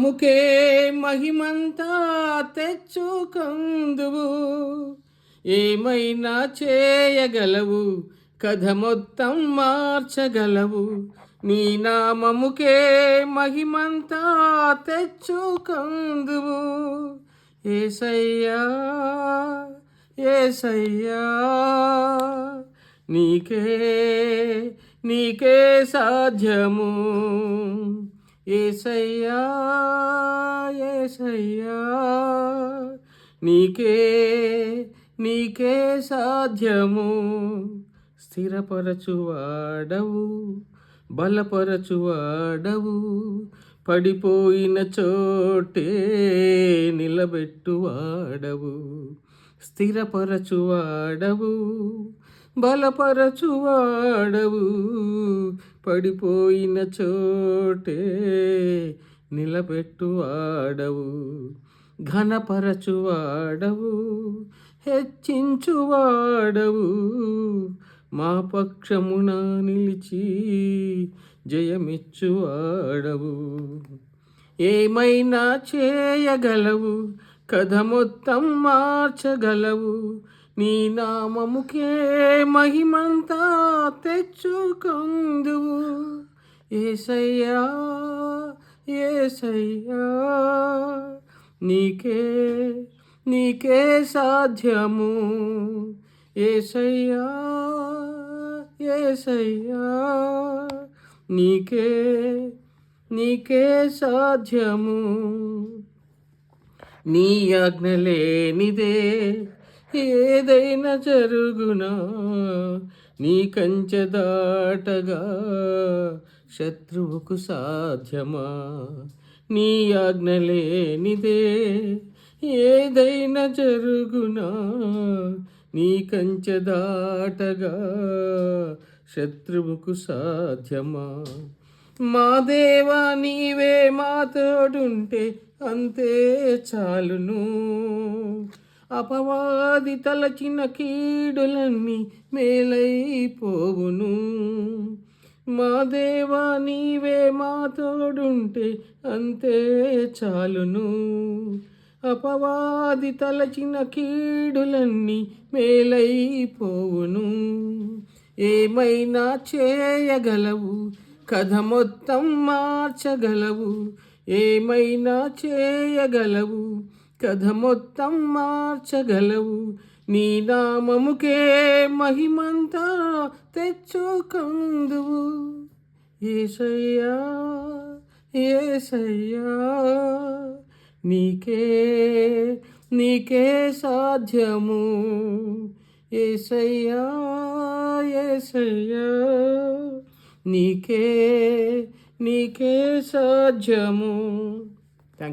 ముకే మహిమంతా తెచ్చుకందువు, ఏమైనా చేయగలవు, కథ మొత్తం మార్చగలవు. నీ నామముకే మహిమంతా తెచ్చుకందువు. యేసయ్యా యేసయ్యా, నీకే నీకే సాధ్యము. యేసయ్యా యేసయ్యా, నీకే నీకే సాధ్యము. స్థిరపరచువాడవు, బలపరచువాడవు, పడిపోయిన చోటే నిలబెట్టువాడవు. స్థిరపరచువాడవు, బలపరచువాడవు, పడిపోయిన చోటే నిలబెట్టువాడవు. ఘనపరచువాడవు, హెచ్చించువాడవు, మా పక్షమున నిలిచి జయమిచ్చువాడవు. ఏమైనా చేయగలవు, కథ మొత్తం మార్చగలవు. నీ నామముకే మహిమంతా తెచ్చుకందువు. యేసయ్యా యేసయ్యా, నీకే నీకే సాధ్యము. యేసయ్యా యేసయ్యా, నీకే నీకే సాధ్యము. నీ ఆజ్ఞ లేనిదే ఏదైనా జరుగునా, నీ కంచె దాటగా శత్రువుకు సాధ్యమా. నీ ఆజ్ఞ లేనిదే ఏదైనా జరుగునా, నీ కంచె దాటగా శత్రువుకు సాధ్యమా. మా దేవా నీవే మా తోడుంటే అంతే చాలును. అపవాది తలచిన కీడులన్నీ మేలైపోవును. మా దేవా నీవే మా తోడుంటే అంతే చాలును. అపవాది తలచిన కీడులన్నీ మేలైపోవును. ఏమైనా చేయగలవు, కథ మొత్తం మార్చగలవు. ఏమైనా చేయగలవు, కథ మొత్తం మార్చగలవు. నీ నామముకే మహిమంతా తెచ్చుకందువు. యేసయ్యా యేసయ్యా, నీకే నీకే సాధ్యము. యేసయ్యా యేసయ్యా, నీకే నీకే సాధ్యము. Thank you.